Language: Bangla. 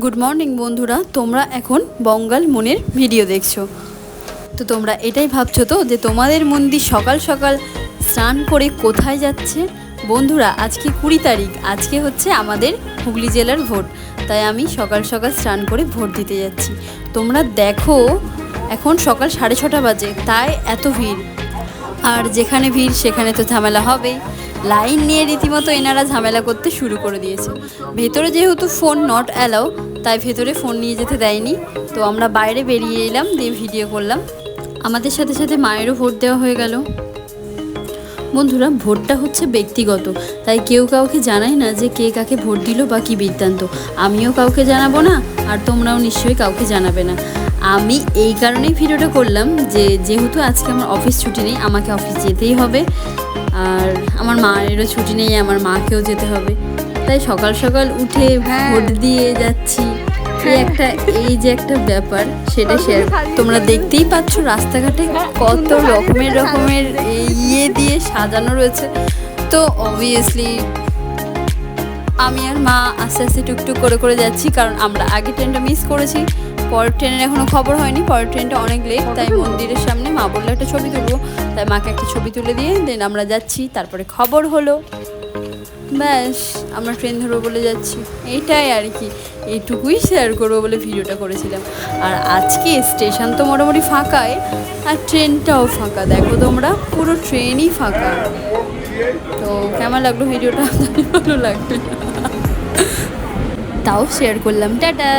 গুড মর্নিং বন্ধুরা, তোমরা এখন বঙ্গাল মনের ভিডিও দেখছো। তো তোমরা এটাই ভাবছো তো যে তোমাদের মন্দির সকাল সকাল স্নান করে কোথায় যাচ্ছে। বন্ধুরা, আজকে 20 তারিখ, আজকে হচ্ছে আমাদের হুগলি জেলার ভোট। তাই আমি সকাল সকাল স্নান করে ভোট দিতে যাচ্ছি। তোমরা দেখো, এখন সকাল 6:30 বাজে, তাই এত ভিড়। আর যেখানে ভিড় সেখানে তো ঝামেলা হবেই। লাইন নিয়ে রীতিমতো এনারা ঝামেলা করতে শুরু করে দিয়েছে। ভেতরে যেহেতু ফোন নট অ্যালাউ, তাই ভেতরে ফোন নিয়ে যেতে দেয়নি। তো আমরা বাইরে বেরিয়ে এলাম, দিয়ে ভিডিও করলাম। আমাদের সাথে সাথে মায়েরও ভোট দেওয়া হয়ে গেল। বন্ধুরা, ভোটটা হচ্ছে ব্যক্তিগত, তাই কেউ কাউকে জানায় না যে কে কাকে ভোট দিল বা কী বৃত্তান্ত। আমিও কাউকে জানাবো না, আর তোমরাও নিশ্চয়ই কাউকে জানাবে না। আমি এই কারণেই ভিডিওটা করলাম যে যেহেতু আজকে আমার অফিস ছুটি নেই, আমাকে অফিস যেতেই হবে। আর আমার মায়েরও ছুটি নেই, আমার মাকেও যেতে হবে। তাই সকাল সকাল উঠে ভোট দিয়ে যাচ্ছি। এই যে একটা ব্যাপার, সেটা শেয়ার। তোমরা দেখতেই পাচ্ছ রাস্তাঘাটে কত রকমের ইয়ে দিয়ে সাজানো রয়েছে। তো অবভিয়াসলি আমি আর মা আস্তে আস্তে টুকটুক করে যাচ্ছি, কারণ আমরা আগে ট্রেনটা মিস করেছি। পরের ট্রেনের এখনও খবর হয়নি, পরের ট্রেনটা অনেক লেট। তাই মন্দিরের সামনে মা বললো একটা ছবি তুলবো, তাই মাকে একটা ছবি তুলে দিয়ে দেন আমরা যাচ্ছি। তারপরে খবর হলো, ব্যাস আমরা ট্রেন ধরবো বলে যাচ্ছি। এইটাই আর কি, এইটুকুই শেয়ার করবো বলে ভিডিওটা করেছিলাম। আর আজকে স্টেশন তো মোটামুটি ফাঁকাই, আর ট্রেনটাও ফাঁকা। দেখো তোমরা, পুরো ট্রেনই ফাঁকা। তো কেমন লাগলো ভিডিওটা? ভালো লাগবে, তাও শেয়ার করলাম। টাটা।